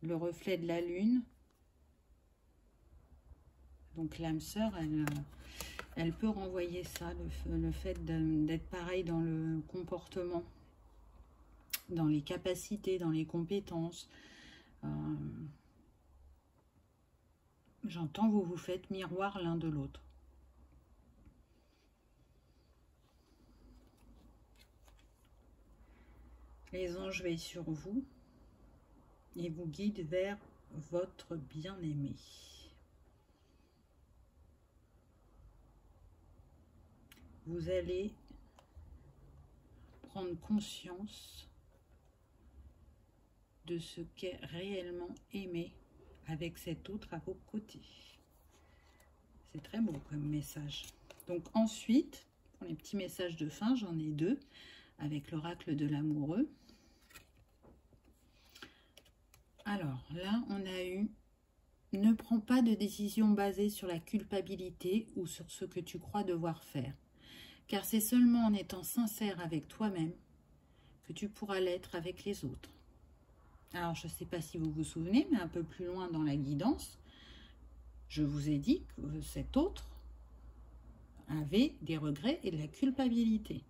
S1: le reflet de la lune. Donc, l'âme sœur, elle peut renvoyer ça, le fait d'être pareil dans le comportement, dans les capacités, dans les compétences. J'entends, vous vous faites miroir l'un de l'autre. Les anges veillent sur vous et vous guident vers votre bien-aimé. Vous allez prendre conscience de ce qu'est réellement aimer avec cet autre à vos côtés. C'est très beau comme message. Donc ensuite, pour les petits messages de fin, j'en ai deux avec l'oracle de l'amoureux. Alors là, on a eu « Ne prends pas de décision basée sur la culpabilité ou sur ce que tu crois devoir faire, car c'est seulement en étant sincère avec toi-même que tu pourras l'être avec les autres. » Alors, je ne sais pas si vous vous souvenez, mais un peu plus loin dans la guidance, je vous ai dit que cet autre avait des regrets et de la culpabilité.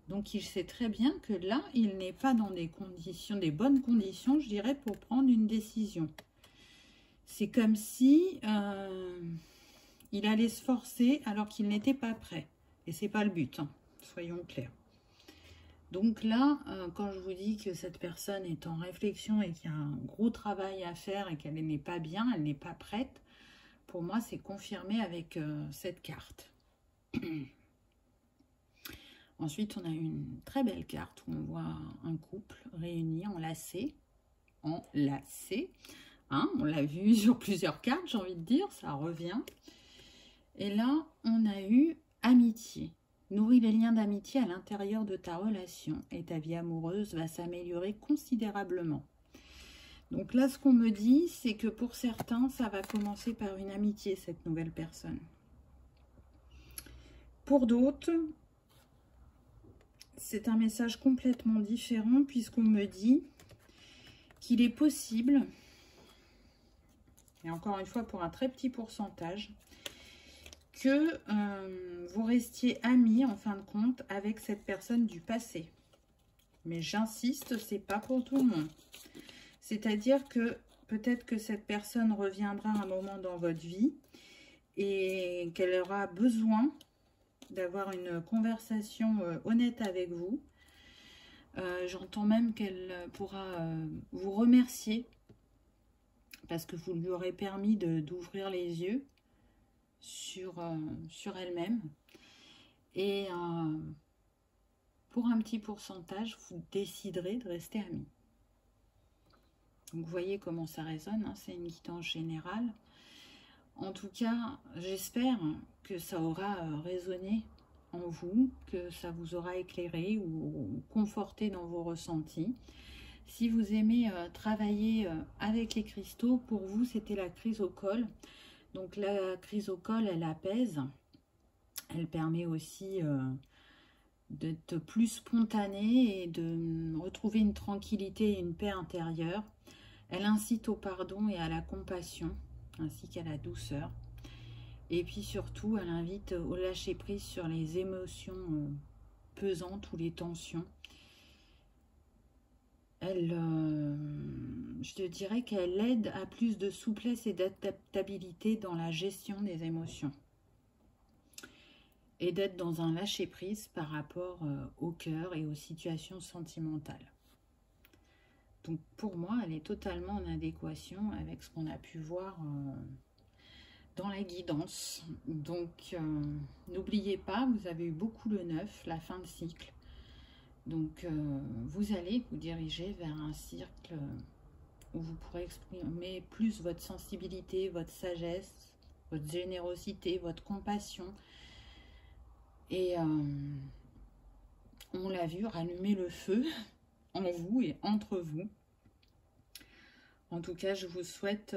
S1: Donc, il sait très bien que là, il n'est pas dans des conditions, des bonnes conditions, je dirais, pour prendre une décision. C'est comme si il allait se forcer alors qu'il n'était pas prêt. Et ce n'est pas le but, hein, soyons clairs. Donc là, quand je vous dis que cette personne est en réflexion et qu'il y a un gros travail à faire et qu'elle n'est pas bien, elle n'est pas prête, pour moi, c'est confirmé avec cette carte. Ensuite, on a une très belle carte où on voit un couple réuni, enlacé. Hein, on l'a vu sur plusieurs cartes, j'ai envie de dire, ça revient. Et là, on a eu amitié. Nourris les liens d'amitié à l'intérieur de ta relation et ta vie amoureuse va s'améliorer considérablement. Donc là, ce qu'on me dit, c'est que pour certains, ça va commencer par une amitié, cette nouvelle personne. Pour d'autres, c'est un message complètement différent puisqu'on me dit qu'il est possible, et encore une fois pour un très petit pourcentage, que vous restiez amis en fin de compte avec cette personne du passé. Mais j'insiste, c'est pas pour tout le monde. C'est-à-dire que peut-être que cette personne reviendra un moment dans votre vie et qu'elle aura besoin d'avoir une conversation honnête avec vous. J'entends même qu'elle pourra vous remercier parce que vous lui aurez permis d'ouvrir les yeux sur elle-même. Et pour un petit pourcentage, vous déciderez de rester amis. Donc vous voyez comment ça résonne, hein, c'est une guidance générale. En tout cas, j'espère que ça aura résonné en vous, que ça vous aura éclairé ou conforté dans vos ressentis. Si vous aimez travailler avec les cristaux, pour vous, c'était la chrysocole. Donc la chrysocole, elle apaise. Elle permet aussi d'être plus spontanée et de retrouver une tranquillité et une paix intérieure. Elle incite au pardon et à la compassion, ainsi qu'à la douceur. Et puis surtout, elle invite au lâcher-prise sur les émotions pesantes ou les tensions. Je te dirais qu'elle aide à plus de souplesse et d'adaptabilité dans la gestion des émotions. Et d'être dans un lâcher-prise par rapport au cœur et aux situations sentimentales. Donc pour moi, elle est totalement en adéquation avec ce qu'on a pu voir dans la guidance. Donc n'oubliez pas, vous avez eu beaucoup le 9, la fin de cycle. Donc vous allez vous diriger vers un cycle où vous pourrez exprimer plus votre sensibilité, votre sagesse, votre générosité, votre compassion. Et on l'a vu, rallumer le feu en vous et entre vous. En tout cas, je vous souhaite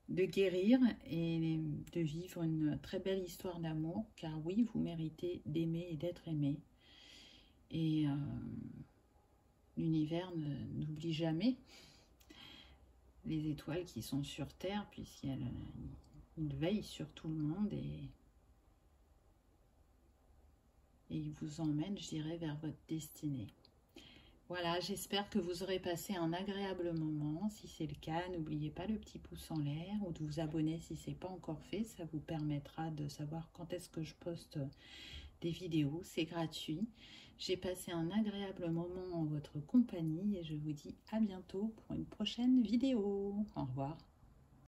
S1: de guérir et de vivre une très belle histoire d'amour, car oui, vous méritez d'aimer et d'être aimé. Et l'univers n'oublie jamais les étoiles qui sont sur Terre, puisqu'elles veillent sur tout le monde et il vous emmène, je dirais, vers votre destinée. Voilà, j'espère que vous aurez passé un agréable moment. Si c'est le cas, n'oubliez pas le petit pouce en l'air ou de vous abonner si ce n'est pas encore fait. Ça vous permettra de savoir quand est-ce que je poste des vidéos. C'est gratuit. J'ai passé un agréable moment en votre compagnie et je vous dis à bientôt pour une prochaine vidéo. Au revoir.